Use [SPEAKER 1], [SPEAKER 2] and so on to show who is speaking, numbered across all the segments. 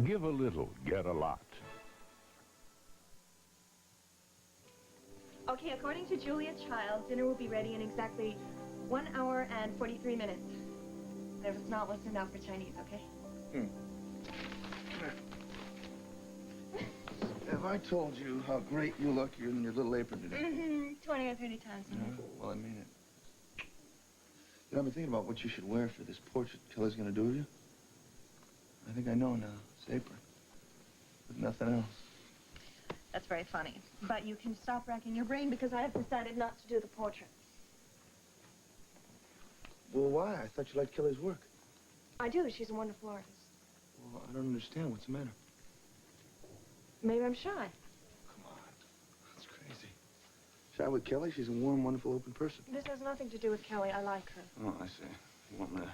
[SPEAKER 1] Give a little, get a lot.
[SPEAKER 2] Okay, according to Julia Child, dinner will be ready in exactly 1 hour and 43 minutes. If it's not, we'll send out for Chinese, okay?
[SPEAKER 3] Have I told you how great you look in your little apron today?
[SPEAKER 2] 20 or 30 times.
[SPEAKER 3] Well, I mean it. You know, I've been thinking about what you should wear for this portrait Kelly's going to do of you. I think I know now. It's apron. With nothing else.
[SPEAKER 2] That's very funny. But you can stop racking your brain because I have decided not to do the portrait.
[SPEAKER 3] Well, why? I thought you liked Kelly's work.
[SPEAKER 2] I do. She's a wonderful artist.
[SPEAKER 3] Well, I don't understand. What's the matter?
[SPEAKER 2] Maybe I'm shy.
[SPEAKER 3] Come on. That's crazy. Shy with Kelly? She's a warm, wonderful, open person.
[SPEAKER 2] This has nothing to do with Kelly. I like her.
[SPEAKER 3] Oh, I see. You want me to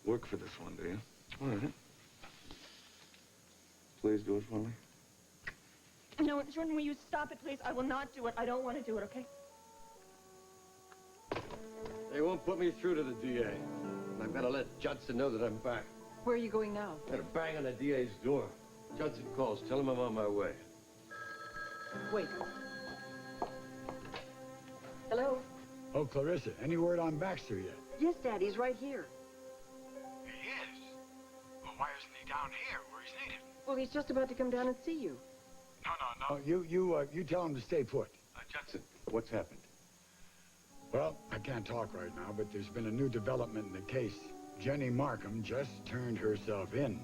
[SPEAKER 3] work for this one, do you? All right. Please do it for me.
[SPEAKER 2] No, Jordan, will you stop it, please? I will not do it. I don't want to do it, okay?
[SPEAKER 4] They won't put me through to the DA. I've got to let Judson know that I'm back.
[SPEAKER 5] Where are you going now?
[SPEAKER 4] Got to bang on the DA's door. Judson calls. Tell him I'm on my way.
[SPEAKER 5] Wait. Hello?
[SPEAKER 6] Oh, Clarissa, any word on Baxter yet?
[SPEAKER 5] Yes, Daddy, he's right here.
[SPEAKER 6] He is? Well, why isn't he down here where he's needed?
[SPEAKER 5] Well, he's just about to come down and see you.
[SPEAKER 6] No. You tell him to stay put.
[SPEAKER 4] Judson, what's happened?
[SPEAKER 6] Well, I can't talk right now, but there's been a new development in the case. Jenny Markham just turned herself in.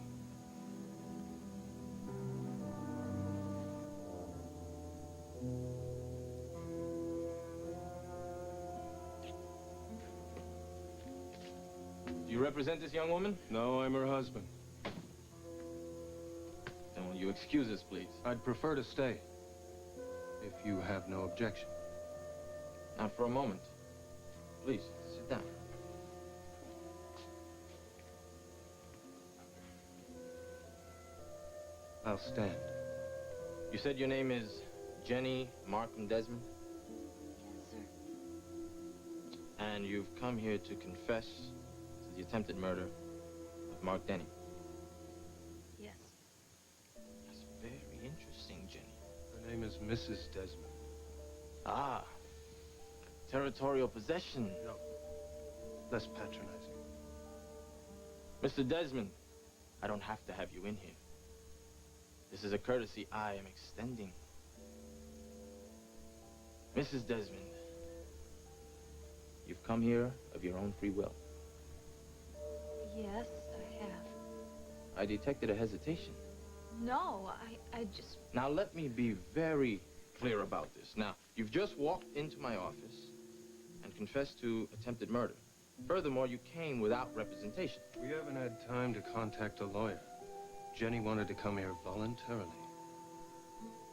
[SPEAKER 7] Do you represent this young woman?
[SPEAKER 4] No, I'm her husband.
[SPEAKER 7] Then will you excuse us, please?
[SPEAKER 4] I'd prefer to stay, if you have no objection.
[SPEAKER 7] Not for a moment. Please, sit down.
[SPEAKER 4] I'll stand.
[SPEAKER 7] You said your name is Jenny Markham Desmond?
[SPEAKER 2] Yes, sir.
[SPEAKER 7] And you've come here to confess to the attempted murder of Mark Denny?
[SPEAKER 2] Yes.
[SPEAKER 7] That's very interesting, Jenny.
[SPEAKER 4] Her name is Mrs. Desmond.
[SPEAKER 7] Ah, territorial possession.
[SPEAKER 4] No, less patronizing.
[SPEAKER 7] Mr. Desmond, I don't have to have you in here. This is a courtesy I am extending. Mrs. Desmond, you've come here of your own free will.
[SPEAKER 2] Yes, I have.
[SPEAKER 7] I detected a hesitation.
[SPEAKER 2] No, I just...
[SPEAKER 7] Now, let me be very clear about this. Now, you've just walked into my office and confessed to attempted murder. Furthermore, you came without representation.
[SPEAKER 4] We haven't had time to contact a lawyer. Jenny wanted to come here voluntarily.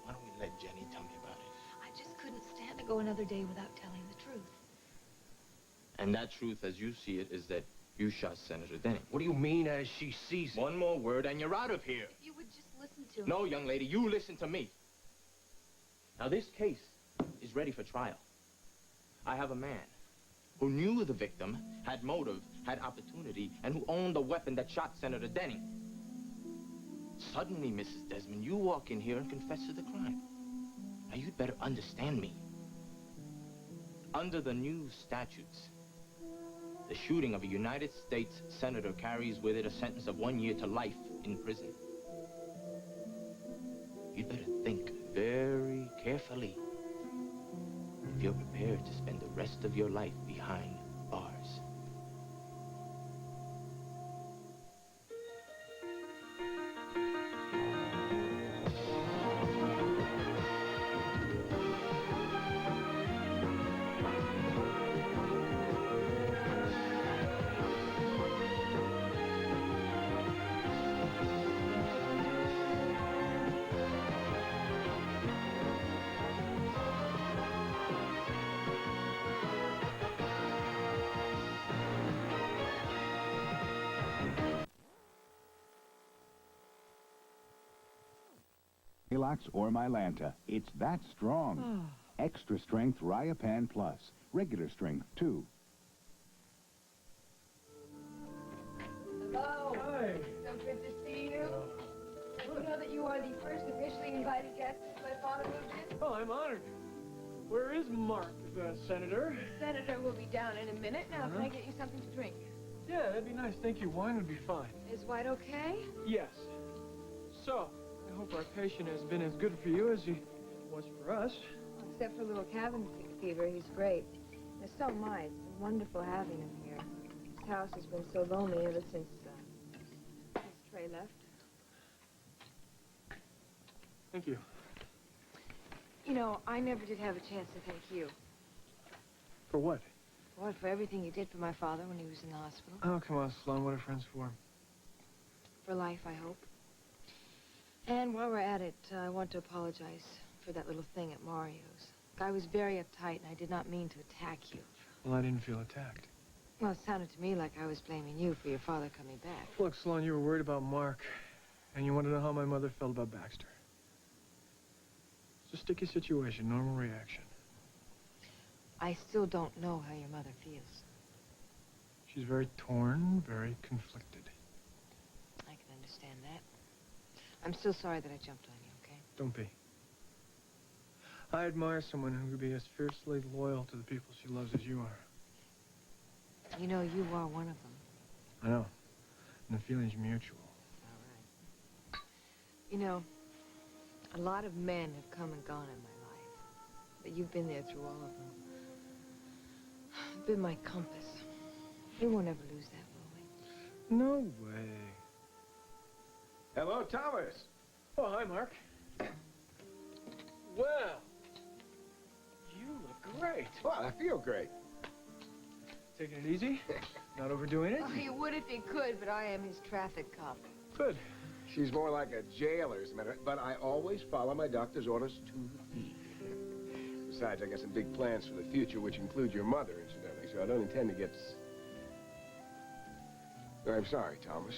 [SPEAKER 7] Why don't we let Jenny tell me about it?
[SPEAKER 2] I just couldn't stand to go another day without telling the truth.
[SPEAKER 7] And that truth, as you see it, is that you shot Senator Denny.
[SPEAKER 4] What do you mean, as she sees it?
[SPEAKER 7] One more word and you're out of here.
[SPEAKER 2] If you would just listen to me.
[SPEAKER 7] No, young lady, you listen to me. Now, this case is ready for trial. I have a man who knew the victim, had motive, had opportunity, and who owned the weapon that shot Senator Denny. Suddenly, Mrs. Desmond, you walk in here and confess to the crime. Now, you'd better understand me. Under the new statutes, the shooting of a United States senator carries with it a sentence of 1 year to life in prison. You'd better think very carefully if you're prepared to spend the rest of your life behind bars.
[SPEAKER 1] Maalox or Mylanta. It's that strong. Extra strength Riopan Plus. Regular strength, too.
[SPEAKER 2] Hello. Hi. So good to see you. are the first officially invited guests my father moved in.
[SPEAKER 8] Oh, I'm honored. Where is Mark, the senator?
[SPEAKER 2] The senator will be down in a minute. Now, can I get you something to drink?
[SPEAKER 8] Yeah, that'd be nice. Thank you. Wine would be fine.
[SPEAKER 2] Is White okay?
[SPEAKER 8] Yes. So, I hope our patient has been as good for you as he was for us.
[SPEAKER 2] Except for a little cabin fever, he's great. And so am I. It's been wonderful having him here. This house has been so lonely ever since Trey left.
[SPEAKER 8] Thank you.
[SPEAKER 2] You know, I never did have a chance to thank you.
[SPEAKER 8] For what?
[SPEAKER 2] Well, for everything you did for my father when he was in the hospital.
[SPEAKER 8] Oh, come on, Sloan. What are friends for?
[SPEAKER 2] For life, I hope. And while we're at it, I want to apologize for that little thing at Mario's. I was very uptight, and I did not mean to attack you.
[SPEAKER 8] Well, I didn't feel attacked.
[SPEAKER 2] Well, it sounded to me like I was blaming you for your father coming back.
[SPEAKER 8] Look, Sloan, you were worried about Mark, and you wanted to know how my mother felt about Baxter. It's a sticky situation, normal reaction.
[SPEAKER 2] I still don't know how your mother feels.
[SPEAKER 8] She's very torn, very conflicted.
[SPEAKER 2] I can understand that. I'm still sorry that I jumped on you, okay?
[SPEAKER 8] Don't be. I admire someone who could be as fiercely loyal to the people she loves as you are.
[SPEAKER 2] You know, you are one of them.
[SPEAKER 8] I know. And the feeling's mutual.
[SPEAKER 2] All right. You know, a lot of men have come and gone in my life. But you've been there through all of them. You've been my compass. We won't ever lose that, will we?
[SPEAKER 8] No way.
[SPEAKER 9] Hello, Thomas.
[SPEAKER 8] Oh, hi, Mark. Well, you look great.
[SPEAKER 9] Well, I feel great.
[SPEAKER 8] Taking it easy? Not overdoing it?
[SPEAKER 2] Oh, he would if he could, but I am his traffic cop.
[SPEAKER 8] Good.
[SPEAKER 9] She's more like a jailer, as a matter of fact, but I always follow my doctor's orders to the T. Besides, I got some big plans for the future, which include your mother, incidentally, so I don't intend to get... I'm sorry, Thomas.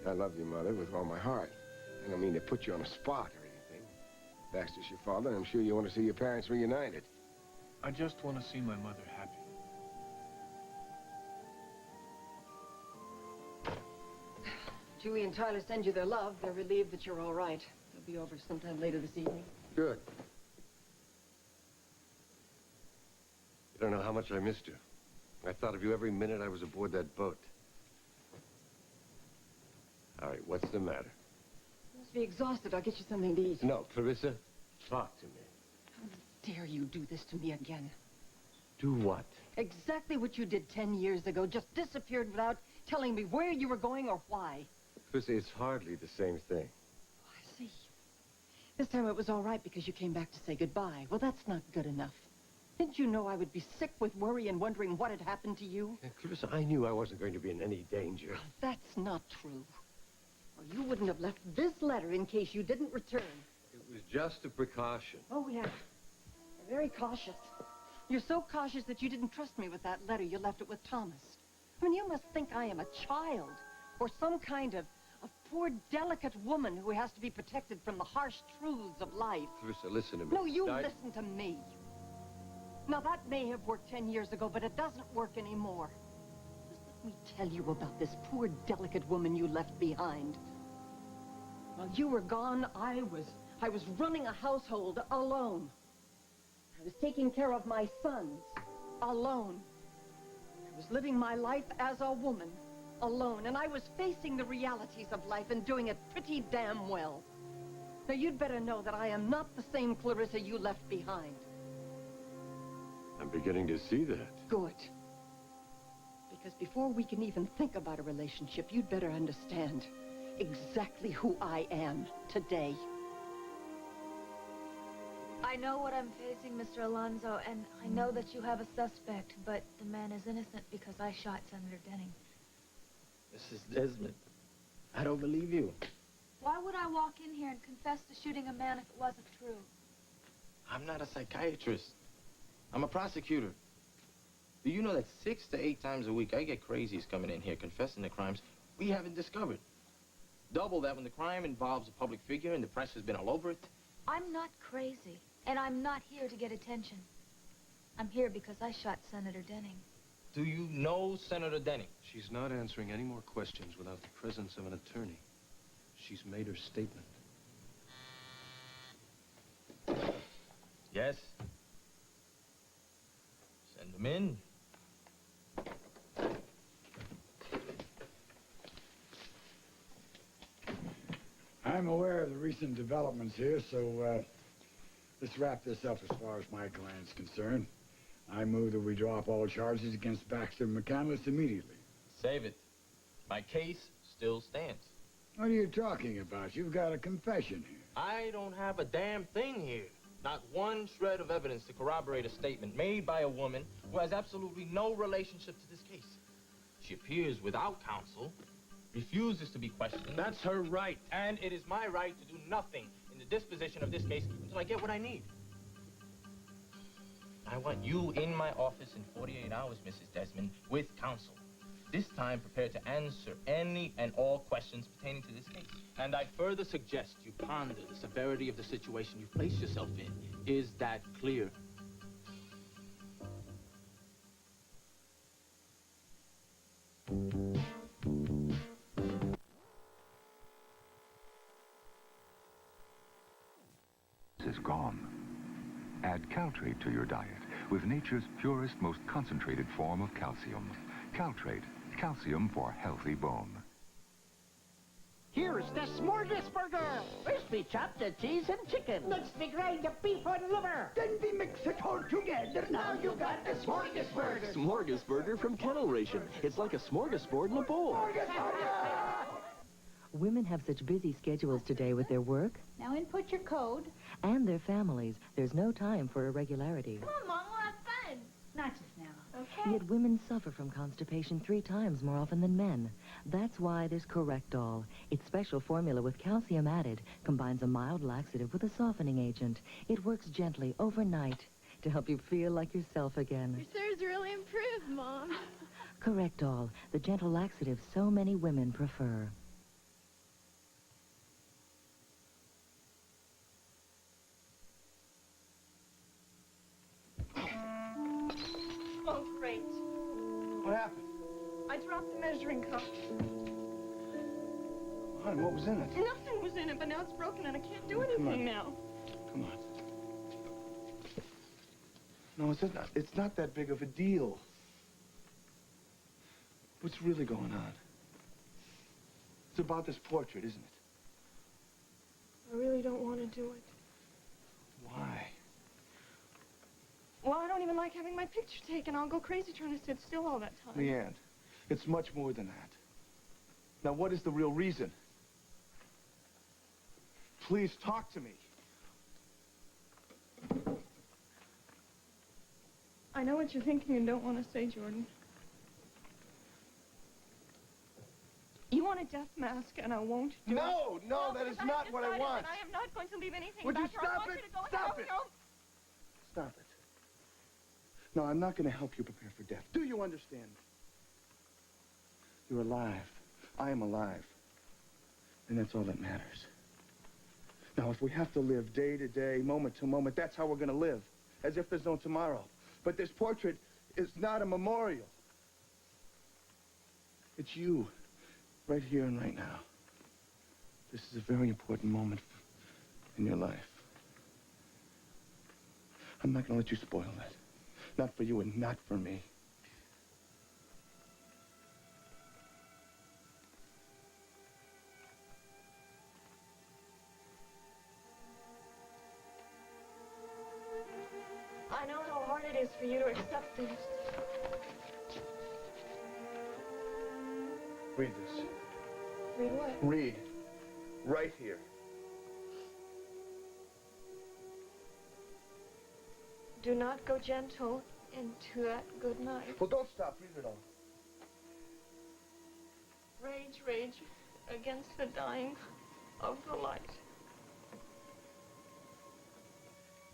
[SPEAKER 9] I love your mother with all my heart. I don't mean to put you on a spot or anything. Baxter's your father, and I'm sure you want to see your parents reunited.
[SPEAKER 8] I just want to see my mother happy.
[SPEAKER 5] Julie and Tyler send you their love. They're relieved that you're all right. They'll be over sometime later this evening.
[SPEAKER 9] Good.
[SPEAKER 4] You don't know how much I missed you. I thought of you every minute I was aboard that boat. All right, what's the matter?
[SPEAKER 5] You must be exhausted. I'll get you something to eat.
[SPEAKER 4] No, Clarissa, talk to me.
[SPEAKER 5] How dare you do this to me again?
[SPEAKER 4] Do what?
[SPEAKER 5] Exactly what you did 10 years ago. Just disappeared without telling me where you were going or why.
[SPEAKER 4] Clarissa, it's hardly the same thing.
[SPEAKER 5] Oh, I see. This time it was all right because you came back to say goodbye. Well, that's not good enough. Didn't you know I would be sick with worry and wondering what had happened to you?
[SPEAKER 4] Clarissa, I knew I wasn't going to be in any danger.
[SPEAKER 5] Well, that's not true. Or you wouldn't have left this letter in case you didn't return.
[SPEAKER 4] It was just a precaution.
[SPEAKER 5] Oh, yeah. You're very cautious. You're so cautious that you didn't trust me with that letter. You left it with Thomas. I mean, you must think I am a child or some kind of poor, delicate woman who has to be protected from the harsh truths of life.
[SPEAKER 4] Clarissa, listen to me.
[SPEAKER 5] No, you listen to me. Now, that may have worked 10 years ago, but it doesn't work anymore. Just let me tell you about this poor, delicate woman you left behind. While you were gone, I was running a household alone. I was taking care of my sons alone. I was living my life as a woman alone, and I was facing the realities of life and doing it pretty damn well. Now, you'd better know that I am not the same Clarissa you left behind.
[SPEAKER 4] I'm beginning to see that.
[SPEAKER 5] Good. Because before we can even think about a relationship, you'd better understand exactly who I am today.
[SPEAKER 10] I know what I'm facing, Mr. Alonzo, and I know that you have a suspect, but the man is innocent because I shot Senator Denning.
[SPEAKER 7] Mrs. Desmond, I don't believe you.
[SPEAKER 10] Why would I walk in here and confess to shooting a man if it wasn't true?
[SPEAKER 7] I'm not a psychiatrist. I'm a prosecutor. Do you know that 6 to 8 times a week I get crazies coming in here confessing to crimes we haven't discovered? Double that when the crime involves a public figure and the press has been all over it.
[SPEAKER 10] I'm not crazy, and I'm not here to get attention. I'm here because I shot Senator Denning.
[SPEAKER 7] Do you know Senator Denning?
[SPEAKER 4] She's not answering any more questions without the presence of an attorney.
[SPEAKER 11] She's made her statement.
[SPEAKER 7] Yes. Send them in.
[SPEAKER 6] I'm aware of the recent developments here, so let's wrap this up as far as my client's concerned. I move that we drop all charges against Baxter and McCandless immediately.
[SPEAKER 7] Save it. My case still stands.
[SPEAKER 6] What are you talking about? You've got a confession here.
[SPEAKER 7] I don't have a damn thing here. Not one shred of evidence to corroborate a statement made by a woman who has absolutely no relationship to this case. She appears without counsel, refuses to be questioned.
[SPEAKER 11] That's her right.
[SPEAKER 7] And it is my right to do nothing in the disposition of this case until I get what I need. I want you in my office in 48 hours, Mrs. Desmond, with counsel. This time prepared to answer any and all questions pertaining to this case. And I further suggest you ponder the severity of the situation you've placed yourself in. Is that clear?
[SPEAKER 1] Is gone. Add Caltrate to your diet with nature's purest, most concentrated form of calcium. Caltrate, calcium for healthy bone.
[SPEAKER 12] Here's the smorgasburger. First we chop the cheese and chicken. Next we grind the beef and liver. Then we mix it all together. Now you got the smorgasburger.
[SPEAKER 13] Smorgasburger from Kettle Ration. It's like a smorgasbord in a bowl.
[SPEAKER 14] Women have such busy schedules today with their work
[SPEAKER 15] Now input your code.
[SPEAKER 14] and their families. There's no time for irregularity.
[SPEAKER 15] Come on, Mom, we'll have fun. Not just now, okay?
[SPEAKER 14] Yet women suffer from constipation 3 times more often than men. That's why there's Correctol. Its special formula with calcium added combines a mild laxative with a softening agent. It works gently overnight to help you feel like yourself again.
[SPEAKER 15] Your sir's really improved, Mom.
[SPEAKER 14] Correctol, the gentle laxative so many women prefer.
[SPEAKER 5] Oh, great.
[SPEAKER 3] What happened?
[SPEAKER 5] I dropped the measuring cup.
[SPEAKER 3] Honey, what was in it?
[SPEAKER 5] Nothing was in it, but now it's broken and I can't do
[SPEAKER 3] Come on.
[SPEAKER 5] anything now.
[SPEAKER 3] Come on. No, it's not that big of a deal. What's really going on? It's about this portrait, isn't it?
[SPEAKER 5] I really don't want to do it.
[SPEAKER 3] Why?
[SPEAKER 5] Well, I don't even like having my picture taken. I'll go crazy trying to sit still all that time.
[SPEAKER 3] Leanne, it's much more than that. Now, what is the real reason? Please talk to me.
[SPEAKER 5] I know what you're thinking and don't want to say, Jordan. You want a death mask, and I won't do it.
[SPEAKER 3] No, that is not what I want.
[SPEAKER 5] I am not going to leave anything
[SPEAKER 3] Would you
[SPEAKER 5] back here. I
[SPEAKER 3] stop
[SPEAKER 5] want
[SPEAKER 3] it?
[SPEAKER 5] you to go
[SPEAKER 3] Stop
[SPEAKER 5] and
[SPEAKER 3] it. Stop it. No, I'm not going to help you prepare for death. Do you understand? You're alive. I am alive. And that's all that matters. Now, if we have to live day to day, moment to moment, that's how we're going to live. As if there's no tomorrow. But this portrait is not a memorial. It's you. Right here and right now. This is a very important moment in your life. I'm not going to let you spoil that. Not for you and not for me.
[SPEAKER 5] I know how hard it is for you to accept this.
[SPEAKER 3] Read this.
[SPEAKER 5] Read what?
[SPEAKER 3] Read. Right here.
[SPEAKER 5] Do not go gentle into that good night.
[SPEAKER 3] Well, don't stop. Read it all.
[SPEAKER 5] Rage, rage against the dying of the light.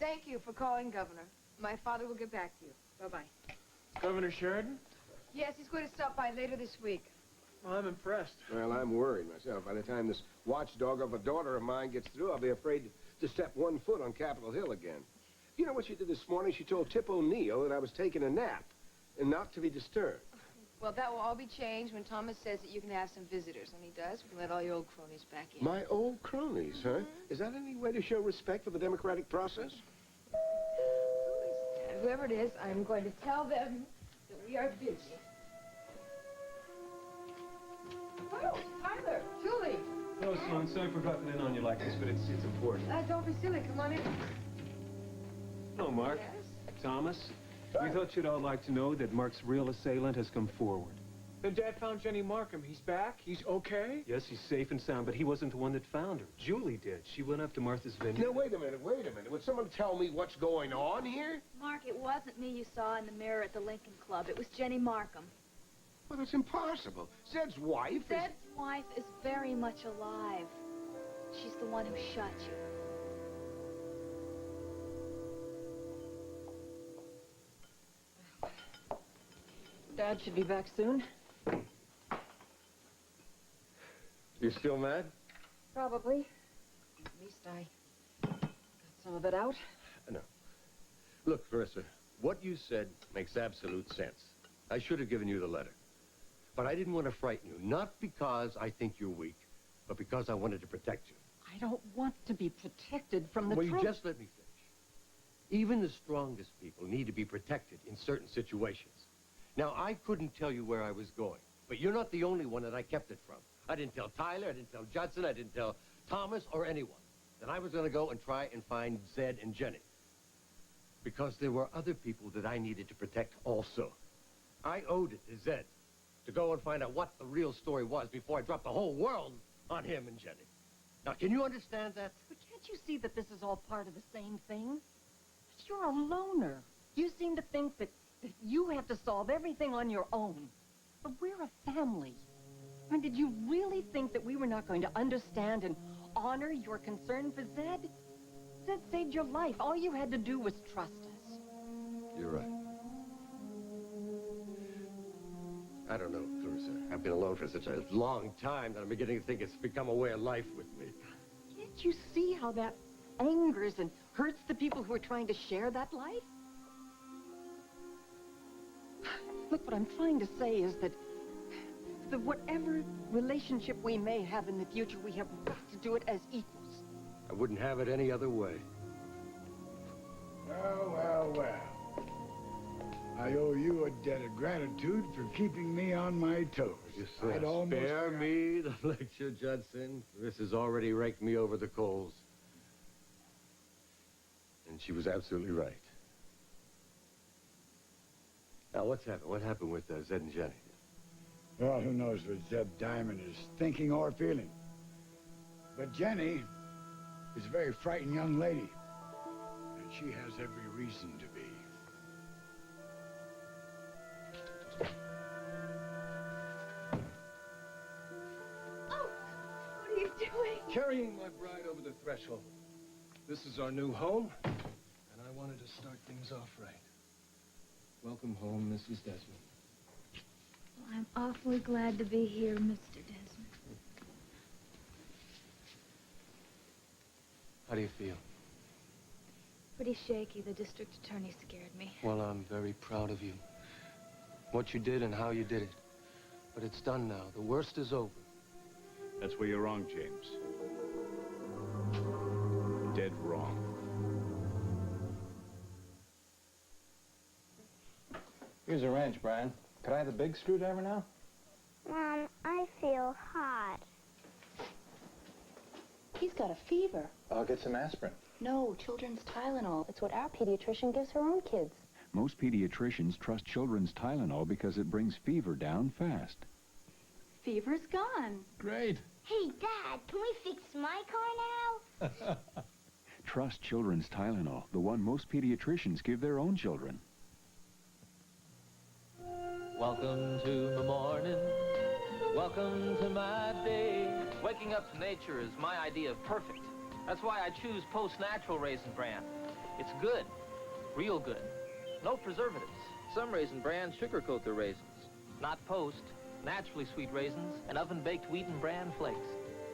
[SPEAKER 2] Thank you for calling, Governor. My father will get back to you. Bye-bye.
[SPEAKER 8] Governor Sheridan?
[SPEAKER 2] Yes, he's going to stop by later this week.
[SPEAKER 8] Well, I'm impressed.
[SPEAKER 9] Well, I'm worried myself. By the time this watchdog of a daughter of mine gets through, I'll be afraid to step 1 foot on Capitol Hill again. You know what she did this morning? She told Tip O'Neill that I was taking a nap and not to be disturbed.
[SPEAKER 2] Well, that will all be changed when Thomas says that you can have some visitors. When he does, we can let all your old cronies back in.
[SPEAKER 9] My old cronies, huh? Is that any way to show respect for the democratic process?
[SPEAKER 2] Whoever it is, I'm going to tell them that we are busy. Oh, Tyler, Julie.
[SPEAKER 11] Hello, Sloan. Sorry for dropping in on you like this, but it's important.
[SPEAKER 2] Don't be silly. Come on in.
[SPEAKER 11] Hello, Mark.
[SPEAKER 2] Yes?
[SPEAKER 11] Thomas. We thought you'd all like to know that Mark's real assailant has come forward.
[SPEAKER 8] Then Dad found Jenny Markham. He's back? He's okay?
[SPEAKER 11] Yes, he's safe and sound, but he wasn't the one that found her. Julie did. She went up to Martha's vineyard.
[SPEAKER 9] Now, wait a minute. Would someone tell me what's going on here?
[SPEAKER 10] Mark, it wasn't me you saw in the mirror at the Lincoln Club. It was Jenny Markham.
[SPEAKER 9] Well, it's impossible. Zed's wife
[SPEAKER 10] Zed's wife is very much alive. She's the one who shot you.
[SPEAKER 5] Dad should be back soon.
[SPEAKER 4] You still mad?
[SPEAKER 5] Probably. At least I got some of it out.
[SPEAKER 4] No. Look, Clarissa, what you said makes absolute sense. I should have given you the letter. But I didn't want to frighten you, not because I think you're weak, but because I wanted to protect you.
[SPEAKER 5] I don't want to be protected from the
[SPEAKER 4] Well,
[SPEAKER 5] truth.
[SPEAKER 4] you just let me finish. Even the strongest people need to be protected in certain situations. Now, I couldn't tell you where I was going, but you're not the only one that I kept it from. I didn't tell Tyler, I didn't tell Judson, I didn't tell Thomas or anyone that I was going to go and try and find Zed and Jenny. Because there were other people that I needed to protect also. I owed it to Zed to go and find out what the real story was before I dropped the whole world on him and Jenny. Now, can you understand that?
[SPEAKER 5] But can't you see that this is all part of the same thing? You're a loner. You seem to think that you have to solve everything on your own. But we're a family. I mean, did you really think that we were not going to understand and honor your concern for Zed? Zed saved your life. All you had to do was trust us.
[SPEAKER 4] You're right. I don't know, Clarissa. I've been alone for such a long time that I'm beginning to think it's become a way of life with me.
[SPEAKER 5] Can't you see how that angers and hurts the people who are trying to share that life? Look, what I'm trying to say is that whatever relationship we may have in the future, we have got to do it as equals.
[SPEAKER 4] I wouldn't have it any other way.
[SPEAKER 6] Well. I owe you a debt of gratitude for keeping me on my toes. I'd almost
[SPEAKER 4] Spare me the lecture, Judson. This has already raked me over the coals. And she was absolutely right. Now, what's happened? What happened with Zed and Jenny?
[SPEAKER 6] Well, who knows what Zed Diamond is thinking or feeling. But Jenny is a very frightened young lady. And she has every reason to be.
[SPEAKER 15] Oh, what are you doing?
[SPEAKER 11] Carrying my bride over the threshold. This is our new home, and I wanted to start things off right. Welcome home, Mrs. Desmond.
[SPEAKER 10] Well, I'm awfully glad to be here, Mr. Desmond.
[SPEAKER 8] How do you feel?
[SPEAKER 10] Pretty shaky. The district attorney scared me.
[SPEAKER 8] Well, I'm very proud of you. What you did and how you did it. But it's done now. The worst is over.
[SPEAKER 16] That's where you're wrong, James. Dead wrong.
[SPEAKER 17] Here's a wrench, Brian. Could I have the big screwdriver now?
[SPEAKER 15] Mom, I feel hot.
[SPEAKER 18] He's got a fever.
[SPEAKER 17] I'll get some aspirin.
[SPEAKER 18] No, children's Tylenol. It's what our pediatrician gives her own kids.
[SPEAKER 19] Most pediatricians trust children's Tylenol because it brings fever down fast.
[SPEAKER 15] Fever's gone.
[SPEAKER 19] Great.
[SPEAKER 15] Hey, Dad, can we fix my car now?
[SPEAKER 19] Trust children's Tylenol, the one most pediatricians give their own children.
[SPEAKER 20] Welcome to the morning. Welcome to my day. Waking up to nature is my idea of perfect. That's why I choose Post Natural Raisin Bran. It's good. Real good. No preservatives. Some raisin brands sugarcoat their raisins. Not Post. Naturally sweet raisins and oven-baked wheat and bran flakes.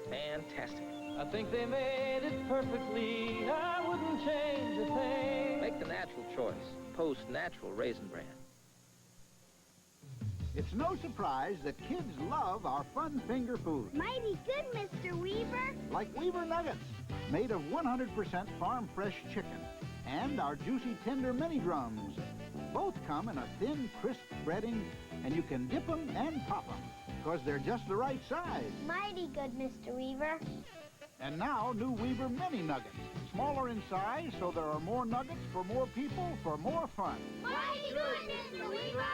[SPEAKER 20] Fantastic. I think they made it perfectly. I wouldn't change a thing. Make the natural choice. Post Natural Raisin Bran.
[SPEAKER 12] It's no surprise that kids love our fun finger food.
[SPEAKER 15] Mighty good, Mr. Weaver.
[SPEAKER 12] Like Weaver Nuggets, made of 100% farm fresh chicken. And our juicy tender mini drums. Both come in a thin, crisp breading, and you can dip them and pop them, because they're just the right size.
[SPEAKER 15] Mighty good, Mr. Weaver.
[SPEAKER 12] And now, new Weaver Mini Nuggets. Smaller in size, so there are more nuggets for more people for more fun.
[SPEAKER 15] Mighty good, Mr. Weaver.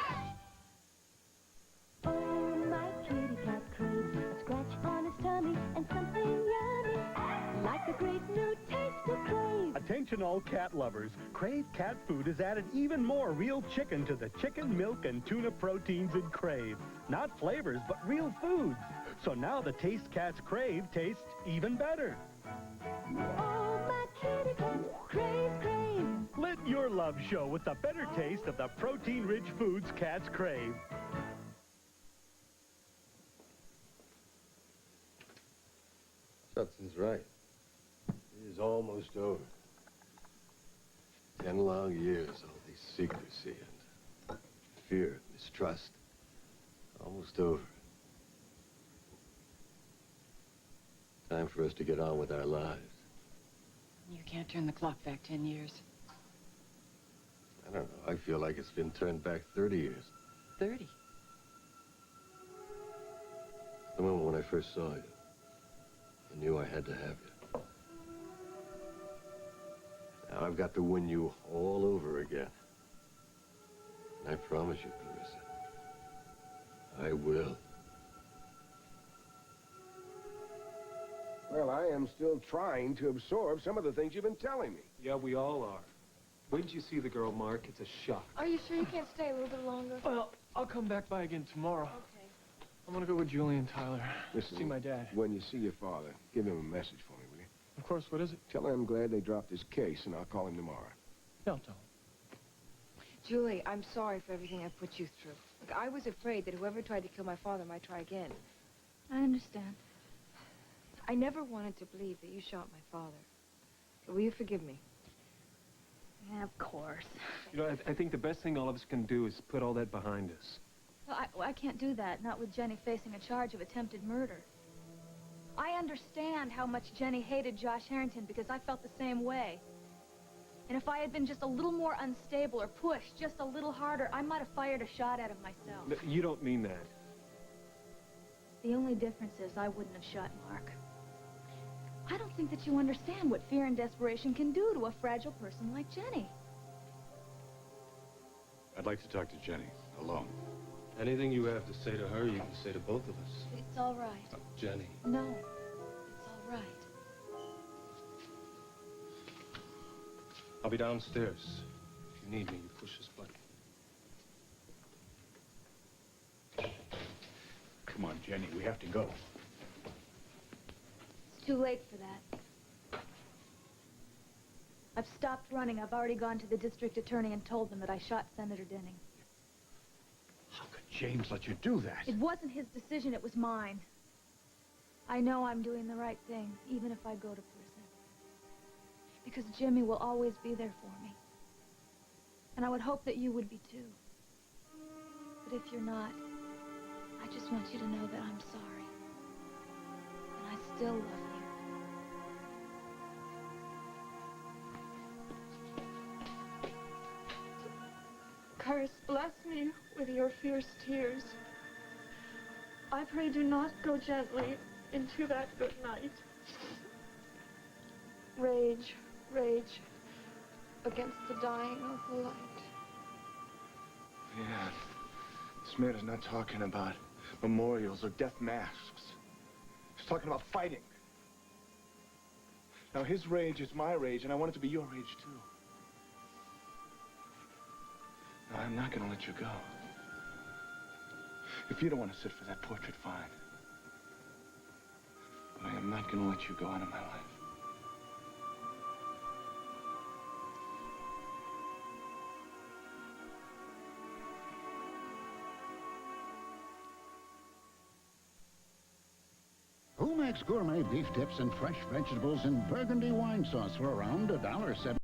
[SPEAKER 21] Oh, my kitty cat craves a scratch on his tummy and something yummy, like the great new taste of Crave.
[SPEAKER 22] Attention all cat lovers. Crave cat food has added even more real chicken to the chicken, milk, and tuna proteins in Crave. Not flavors, but real foods. So now the taste cats crave tastes even better.
[SPEAKER 21] Oh, my kitty cat craves Crave.
[SPEAKER 22] Let your love show with the better taste of the protein-rich foods cats crave.
[SPEAKER 4] Judson's right. It is almost over. 10 long years, all these secrecy and fear, mistrust. Almost over. Time for us to get on with our lives.
[SPEAKER 5] You can't turn the clock back 10 years.
[SPEAKER 4] I don't know. I feel like it's been turned back 30 years.
[SPEAKER 5] 30?
[SPEAKER 4] The moment when I first saw you. I knew I had to have you. Now I've got to win you all over again. And I promise you, Clarissa, I will.
[SPEAKER 9] Well, I am still trying to absorb some of the things you've been telling me.
[SPEAKER 11] Yeah, we all are. When did you see the girl, Mark? It's a shock.
[SPEAKER 2] Are you sure you can't stay a little bit longer?
[SPEAKER 8] Well, I'll come back by again tomorrow.
[SPEAKER 2] Okay.
[SPEAKER 8] I'm gonna go with Julie and Tyler.
[SPEAKER 9] Listen,
[SPEAKER 8] See my dad.
[SPEAKER 9] When you see your father, give him a message for me, will you?
[SPEAKER 8] Of course, what is it?
[SPEAKER 9] Tell him I'm glad they dropped his case, and I'll call him tomorrow.
[SPEAKER 8] Yeah, I'll tell him.
[SPEAKER 2] Julie, I'm sorry for everything I put you through. Look, I was afraid that whoever tried to kill my father might try again.
[SPEAKER 10] I understand.
[SPEAKER 2] I never wanted to believe that you shot my father. Will you forgive me?
[SPEAKER 10] Yeah, of course.
[SPEAKER 11] You know, I think the best thing all of us can do is put all that behind us.
[SPEAKER 10] Well, I can't do that, not with Jenny facing a charge of attempted murder. I understand how much Jenny hated Josh Harrington because I felt the same way. And if I had been just a little more unstable or pushed just a little harder, I might have fired a shot at him myself.
[SPEAKER 11] No, you don't mean that.
[SPEAKER 10] The only difference is I wouldn't have shot Mark. I don't think that you understand what fear and desperation can do to a fragile person like Jenny.
[SPEAKER 16] I'd like to talk to Jenny, alone.
[SPEAKER 11] Anything you have to say to her, you can say to both of us.
[SPEAKER 10] It's all right.
[SPEAKER 11] Jenny.
[SPEAKER 10] No, it's all right.
[SPEAKER 11] I'll be downstairs. If you need me, you push this button.
[SPEAKER 6] Come on, Jenny, we have to go.
[SPEAKER 10] It's too late for that. I've stopped running. I've already gone to the district attorney and told them that I shot Senator Denning.
[SPEAKER 6] How could James let you do that?
[SPEAKER 10] It wasn't his decision, it was mine. I know I'm doing the right thing, even if I go to prison. Because Jimmy will always be there for me. And I would hope that you would be too. But if you're not, I just want you to know that I'm sorry. And I still love you.
[SPEAKER 23] Curse, bless me with your fierce tears. I pray do not go gently into that good night. Rage, rage against the dying of the light.
[SPEAKER 3] Yeah. This man is not talking about memorials or death masks. He's talking about fighting. Now, his rage is my rage, and I want it to be your rage, too. No, I'm not going to let you go. If you don't want to sit for that portrait, fine. But I am not going to let you go out of my life.
[SPEAKER 12] Who makes gourmet beef tips and fresh vegetables in burgundy wine sauce for around $1.70?